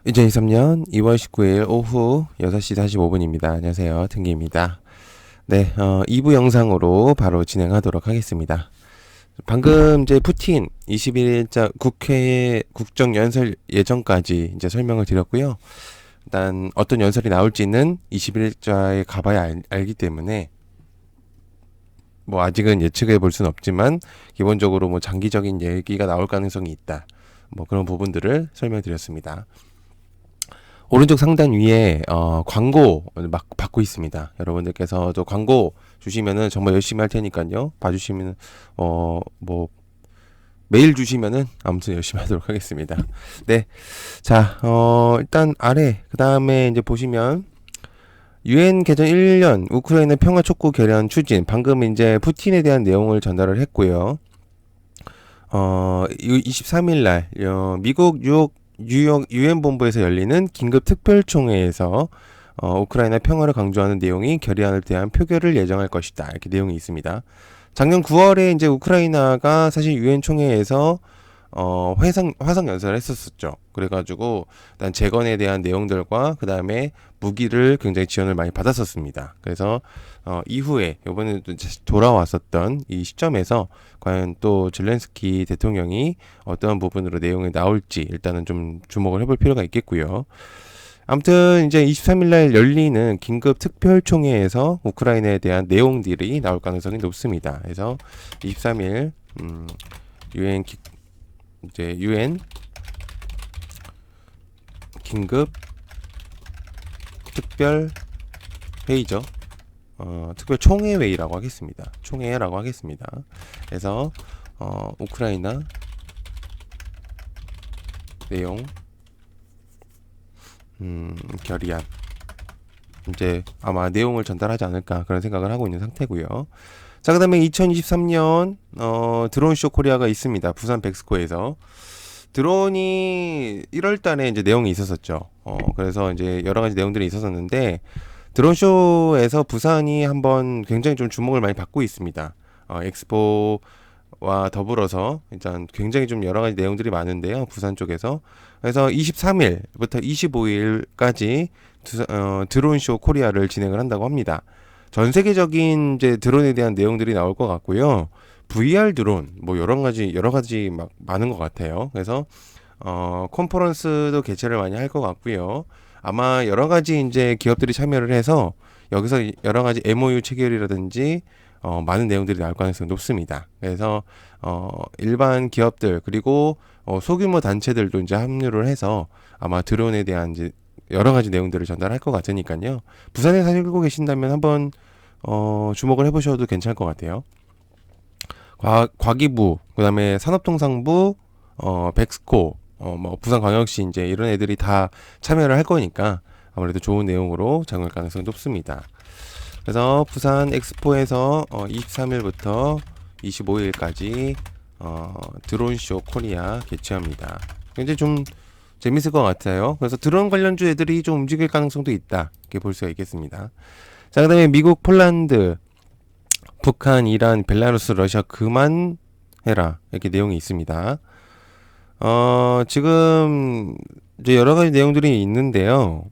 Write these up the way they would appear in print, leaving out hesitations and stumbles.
2023년 2월 19일 오후 6시 45분입니다. 안녕하세요. 탱기입니다. 네, 2부 영상으로 바로 진행하도록 하겠습니다. 방금 이제 푸틴 21일자 국회 국정연설 예정까지 이제 설명을 드렸고요. 일단 어떤 연설이 나올지는 21일자에 가봐야 알기 때문에 뭐 아직은 예측해 볼 수는 없지만 기본적으로 뭐 장기적인 얘기가 나올 가능성이 있다. 뭐 그런 부분들을 설명드렸습니다. 오른쪽 상단 위에 광고 막 받고 있습니다. 여러분들께서도 광고 주시면은 정말 열심히 할 테니까요. 봐주시면 뭐 메일 주시면은 아무튼 열심히 하도록 하겠습니다. 네, 자 일단 아래 그 다음에 이제 보시면 유엔 개전 1년 우크라이나 평화 촉구 결연 추진 방금 이제 푸틴에 대한 내용을 전달을 했고요. 23일 날 미국 뉴욕 유엔 본부에서 열리는 긴급 특별총회에서 우크라이나 평화를 강조하는 내용이 결의안을 대한 표결을 예정할 것이다. 이렇게 내용이 있습니다. 작년 9월에 이제 우크라이나가 사실 유엔 총회에서 화상 연설을 했었었죠. 그래가지고 일단 재건에 대한 내용들과 그 다음에 무기를 굉장히 지원을 많이 받았었습니다. 그래서 이후에 이번에 돌아왔었던 이 시점에서 과연 또 젤렌스키 대통령이 어떠한 부분으로 내용이 나올지 일단은 좀 주목을 해볼 필요가 있겠고요. 아무튼 이제 23일 날 열리는 긴급 특별총회에서 우크라이나에 대한 내용들이 나올 가능성이 높습니다. 그래서 23일 유엔 이제 유엔 긴급 특별 회의죠. 특별 총회 회의라고 하겠습니다. 총회라고 하겠습니다. 그래서 우크라이나 내용 결의안 이제 아마 내용을 전달하지 않을까 그런 생각을 하고 있는 상태고요. 자, 그다음에 2023년 드론쇼 코리아가 있습니다. 부산 백스코에서 드론이 1월 달에 이제 내용이 있었었죠. 그래서 이제 여러 가지 내용들이 있었었는데 드론쇼에서 부산이 한번 굉장히 좀 주목을 많이 받고 있습니다. 엑스포와 더불어서 일단 굉장히 좀 여러 가지 내용들이 많은데요. 부산 쪽에서. 그래서 23일부터 25일까지 드론쇼 코리아를 진행을 한다고 합니다. 전 세계적인 이제 드론에 대한 내용들이 나올 것 같고요. VR 드론 뭐 여러 가지 막 많은 것 같아요. 그래서 컨퍼런스도 개최를 많이 할 것 같고요. 아마 여러 가지 이제 기업들이 참여를 해서 여기서 여러 가지 MOU 체결이라든지 많은 내용들이 나올 가능성이 높습니다. 그래서 일반 기업들 그리고 소규모 단체들도 이제 합류를 해서 아마 드론에 대한 이제 여러 가지 내용들을 전달할 것 같으니까요. 부산에 살고 계신다면 한번 주목을 해보셔도 괜찮을 것 같아요. 과기부, 그다음에 산업통상부, 백스코, 뭐 부산광역시 이제 이런 애들이 다 참여를 할 거니까 아무래도 좋은 내용으로 작용할 가능성이 높습니다. 그래서 부산 엑스포에서 23일부터 25일까지 드론쇼 코리아 개최합니다. 굉장히 좀 재밌을 것 같아요. 그래서 드론 관련주 애들이 좀 움직일 가능성도 있다. 이렇게 볼 수가 있겠습니다. 자, 그 다음에 미국, 폴란드, 북한, 이란, 벨라루스, 러시아 그만해라. 이렇게 내용이 있습니다. 지금 이제 여러 가지 내용들이 있는데요.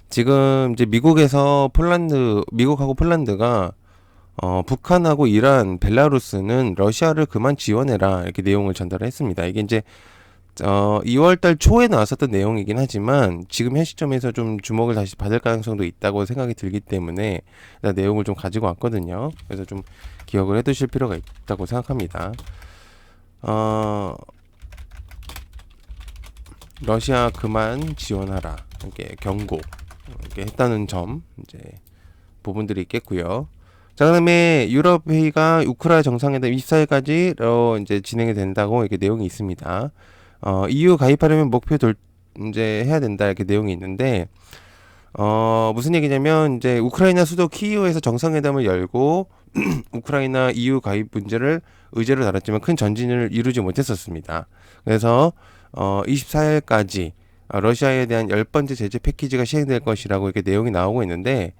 지금 이제 미국하고 폴란드가 북한하고 이란, 벨라루스는 러시아를 그만 지원해라. 이렇게 내용을 전달했습니다. 이게 이제 2월달 초에 나왔었던 내용이긴 하지만 지금 현 시점에서 좀 주목을 다시 받을 가능성도 있다고 생각이 들기 때문에 내용을 좀 가지고 왔거든요. 그래서 좀 기억을 해두실 필요가 있다고 생각합니다. 러시아 그만 지원하라 이렇게 경고 이렇게 했다는 점 이제 부분들이 있겠고요. 자, 그다음에 유럽 회의가 우크라이나 정상회담 24일까지 이제 진행이 된다고 이렇게 내용이 있습니다. EU 가입하려면 이제 해야 된다 이렇게 내용이 있는데 무슨 얘기냐면 이제 우크라이나 수도 키이우에서 정상회담을 열고 우크라이나 EU 가입 문제를 의제로 다뤘지만 큰 전진을 이루지 못했었습니다. 그래서 24일까지 러시아에 대한 10번째 제재 패키지가 시행될 것이라고 이렇게 내용이 나오고 있는데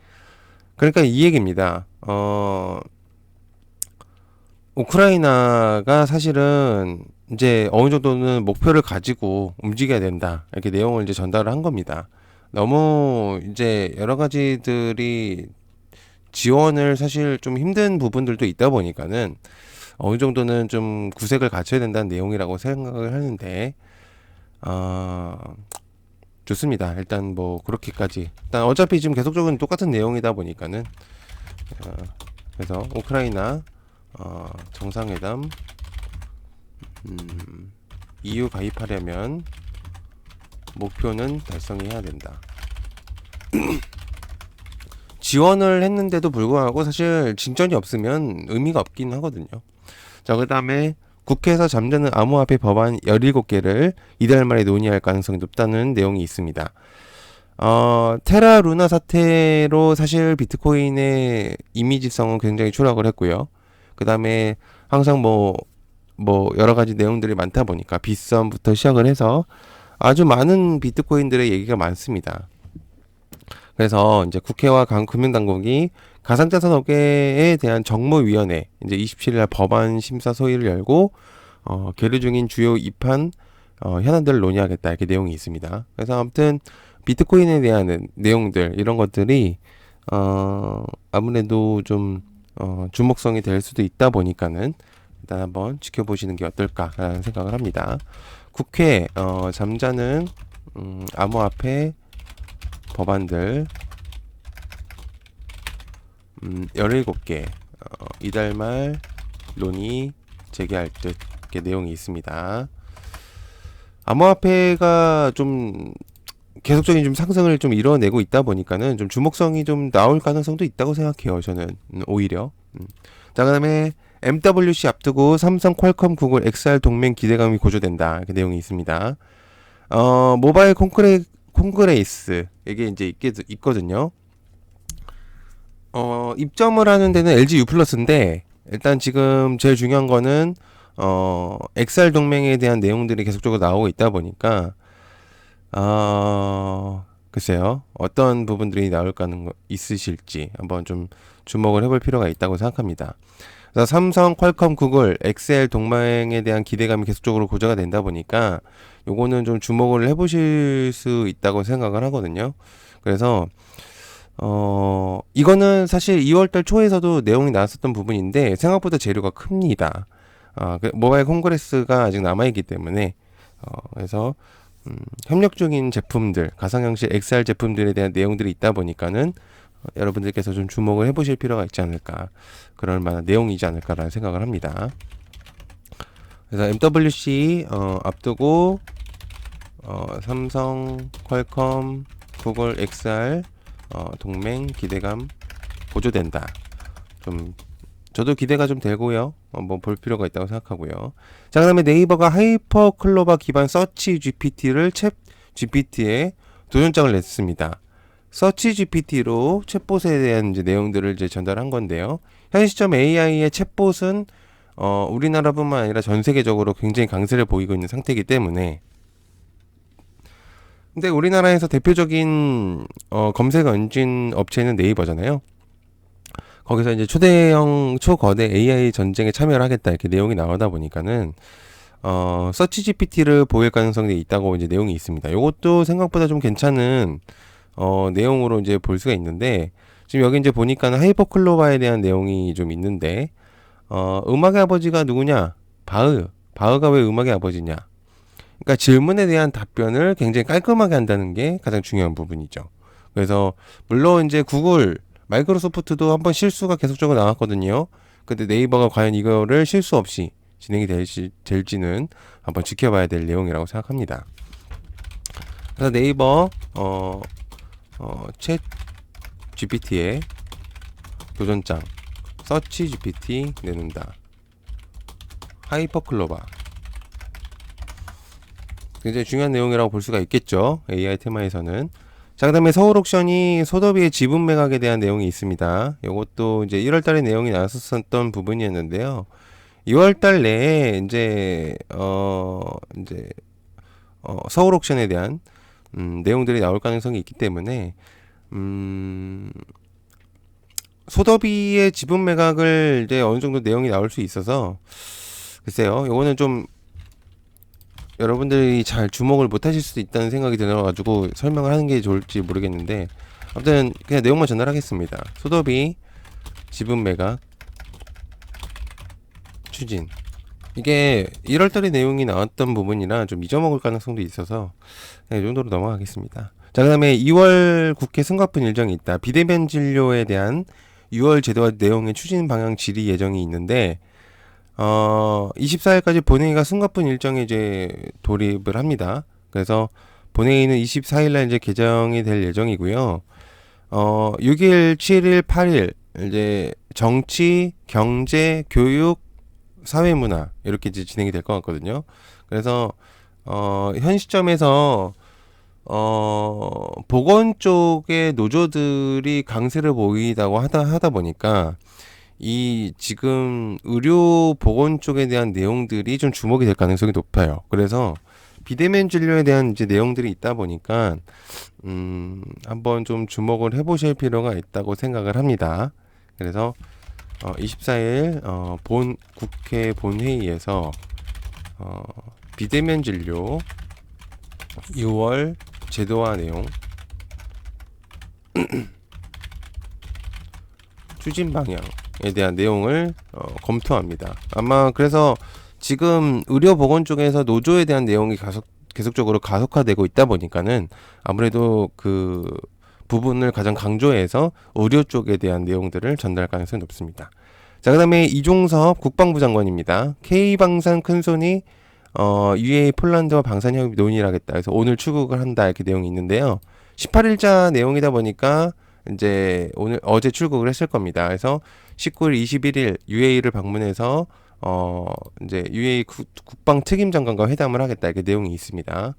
그러니까 이 얘기입니다. 우크라이나가 사실은 이제 어느 정도는 목표를 가지고 움직여야 된다. 이렇게 내용을 이제 전달을 한 겁니다. 너무 이제 여러 가지들이 지원을 사실 좀 힘든 부분들도 있다 보니까는 어느 정도는 좀 구색을 갖춰야 된다는 내용이라고 생각을 하는데, 어, 좋습니다. 일단 뭐 그렇게까지. 일단 어차피 지금 계속적으로 똑같은 내용이다 보니까는, 어, 그래서 우크라이나 정상회담 EU 가입하려면 목표는 달성해야 된다. 지원을 했는데도 불구하고 사실 진전이 없으면 의미가 없긴 하거든요. 자, 그 다음에 국회에서 잠자는 암호화폐 법안 17개를 이달 말에 논의할 가능성이 높다는 내용이 있습니다. 테라 루나 사태로 사실 비트코인의 이미지성은 굉장히 추락을 했고요. 그 다음에 항상 뭐 여러 가지 내용들이 많다 보니까 빗썸부터 시작을 해서 아주 많은 비트코인들의 얘기가 많습니다. 그래서 이제 국회와 금융당국이 가상자산업계에 대한 정무위원회 이제 27일 법안 심사 소위를 열고 계류 중인 주요 입한 현안들을 논의하겠다 이렇게 내용이 있습니다. 그래서 아무튼 비트코인에 대한 내용들 이런 것들이 아무래도 좀 주목성이 될 수도 있다 보니까는 일단 한번 지켜보시는 게 어떨까라는 생각을 합니다. 국회 잠자는 암호화폐 법안들 17개 이달 말 논의 재개할 듯 이렇게 내용이 있습니다. 암호화폐가 좀 계속적인 좀 상승을 좀 이뤄내고 있다 보니까는 좀 주목성이 좀 나올 가능성도 있다고 생각해요. 저는 오히려. 자, 그다음에 MWC 앞두고 삼성, 퀄컴, 구글, XR 동맹 기대감이 고조된다. 이렇게 내용이 있습니다. 모바일 콩그레이스 이게 이제 있거든요. 입점을 하는 데는 LG U+인데 일단 지금 제일 중요한 거는 XR 동맹에 대한 내용들이 계속적으로 나오고 있다 보니까 글쎄요. 어떤 부분들이 나올까 하는 거 있으실지 한번 좀 주목을 해볼 필요가 있다고 생각합니다. 그래서 삼성, 퀄컴, 구글, XL 동맹에 대한 기대감이 계속적으로 고조가 된다 보니까 요거는 좀 주목을 해보실 수 있다고 생각을 하거든요. 그래서 이거는 사실 2월달 초에서도 내용이 나왔었던 부분인데 생각보다 재료가 큽니다. 모바일 콩그레스가 아직 남아있기 때문에 그래서 협력 중인 제품들, 가상형식 XR 제품들에 대한 내용들이 있다 보니까는 여러분들께서 좀 주목을 해보실 필요가 있지 않을까, 그럴 만한 내용이지 않을까라는 생각을 합니다. 그래서 MWC 앞두고 삼성, 퀄컴, 구글, XR 동맹 기대감 고조된다. 좀 저도 기대가 좀 되고요. 한번 볼 필요가 있다고 생각하고요. 자, 그다음에 네이버가 하이퍼클로바 기반 서치 GPT를 챗 GPT에 도전장을 냈습니다. 서치 GPT로 챗봇에 대한 이제 내용들을 이제 전달한 건데요. 현 시점 AI의 챗봇은 우리나라뿐만 아니라 전 세계적으로 굉장히 강세를 보이고 있는 상태이기 때문에, 근데 우리나라에서 대표적인 검색 엔진 업체는 네이버잖아요. 거기서 이제 초거대 AI 전쟁에 참여를 하겠다 이렇게 내용이 나오다 보니까는 서치 GPT를 보일 가능성이 있다고 이제 내용이 있습니다. 이것도 생각보다 좀 괜찮은 내용으로 이제 볼 수가 있는데, 지금 여기 이제 보니까는 하이퍼클로바에 대한 내용이 좀 있는데, 음악의 아버지가 누구냐? 바흐가 왜 음악의 아버지냐? 그러니까 질문에 대한 답변을 굉장히 깔끔하게 한다는 게 가장 중요한 부분이죠. 그래서 물론 이제 구글, 마이크로소프트도 한번 실수가 계속적으로 나왔거든요. 근데 네이버가 과연 이거를 실수 없이 진행이 될지는 한번 지켜봐야 될 내용이라고 생각합니다. 그래서 네이버 챗 GPT의 도전장 서치 GPT 내놓는다. 하이퍼클로바 굉장히 중요한 내용이라고 볼 수가 있겠죠. AI 테마에서는. 자, 그 다음에 서울 옥션이 소더비의 지분 매각에 대한 내용이 있습니다. 이것도 이제 1월달에 내용이 나왔었던 부분이었는데요. 2월달 내에 이제 서울 옥션에 대한 내용들이 나올 가능성이 있기 때문에 소더비의 지분 매각을 이제 어느 정도 내용이 나올 수 있어서 글쎄요. 요거는 좀 여러분들이 잘 주목을 못 하실 수도 있다는 생각이 들어가지고 설명을 하는 게 좋을지 모르겠는데, 아무튼 그냥 내용만 전달하겠습니다. 소더비 지분 매각 추진. 이게 1월달에 내용이 나왔던 부분이라 좀 잊어먹을 가능성도 있어서 이 정도로 넘어가겠습니다. 자, 그 다음에 2월 국회 승가분 일정이 있다. 비대면 진료에 대한 6월 제도화 내용의 추진 방향 질의 예정이 있는데, 24일까지 본회의가 승가분 일정에 이제 돌입을 합니다. 그래서 본회의는 24일날 이제 개정이 될 예정이고요. 6일, 7일, 8일 이제 정치, 경제, 교육, 사회문화 이렇게 이제 진행이 될 것 같거든요. 그래서 현 시점에서 보건 쪽의 노조들이 강세를 보이다고 하다 보니까 이 지금 의료 보건 쪽에 대한 내용들이 좀 주목이 될 가능성이 높아요. 그래서 비대면 진료에 대한 이제 내용들이 있다 보니까 한번 좀 주목을 해보실 필요가 있다고 생각을 합니다. 그래서 24일 국회 본회의에서 비대면 진료 6월 제도화 내용 추진 방향에 대한 내용을 검토합니다. 아마 그래서 지금 의료보건 쪽에서 노조에 대한 내용이 계속적으로 가속화되고 있다 보니까는 아무래도 그 부분을 가장 강조해서 의료 쪽에 대한 내용들을 전달할 가능성이 높습니다. 자, 그 다음에 이종섭 국방부 장관입니다. K방산 큰손이 UAE 폴란드와 방산 협의 논의를 하겠다. 그래서 오늘 출국을 한다 이렇게 내용이 있는데요. 18일자 내용이다 보니까 이제 어제 출국을 했을 겁니다. 그래서 19일, 21일 UAE를 방문해서 이제 UAE 국방 특임 장관과 회담을 하겠다 이렇게 내용이 있습니다.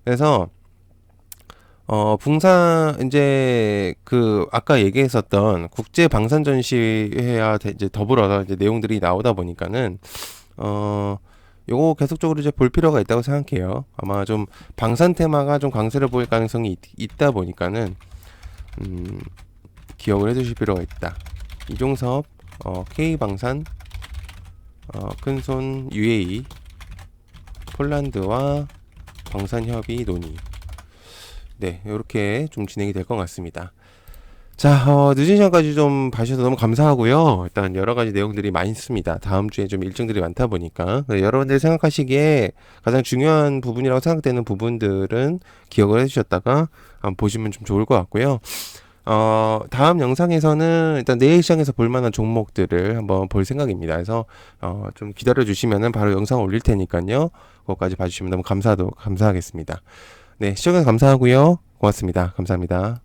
그래서 이제 아까 얘기했었던 국제 방산 전시회와 이제 더불어서 이제 내용들이 나오다 보니까는 요거 계속적으로 이제 볼 필요가 있다고 생각해요. 아마 좀 방산 테마가 좀 강세를 보일 가능성이 있다 보니까는 기억을 해두실 필요가 있다. 이종섭 K방산 큰손 UAE 폴란드와 방산협의 논의. 네, 이렇게 좀 진행이 될 것 같습니다. 자, 늦은 시간까지 좀 봐주셔서 너무 감사하고요. 일단 여러 가지 내용들이 많습니다. 다음 주에 좀 일정들이 많다 보니까 여러분들이 생각하시기에 가장 중요한 부분이라고 생각되는 부분들은 기억을 해주셨다가 한번 보시면 좀 좋을 것 같고요. 다음 영상에서는 일단 내일 시장에서 볼만한 종목들을 한번 볼 생각입니다. 그래서 좀 기다려 주시면은 바로 영상 올릴 테니까요. 그것까지 봐주시면 너무 감사하겠습니다. 네, 시청해주셔서 감사하고요. 고맙습니다. 감사합니다.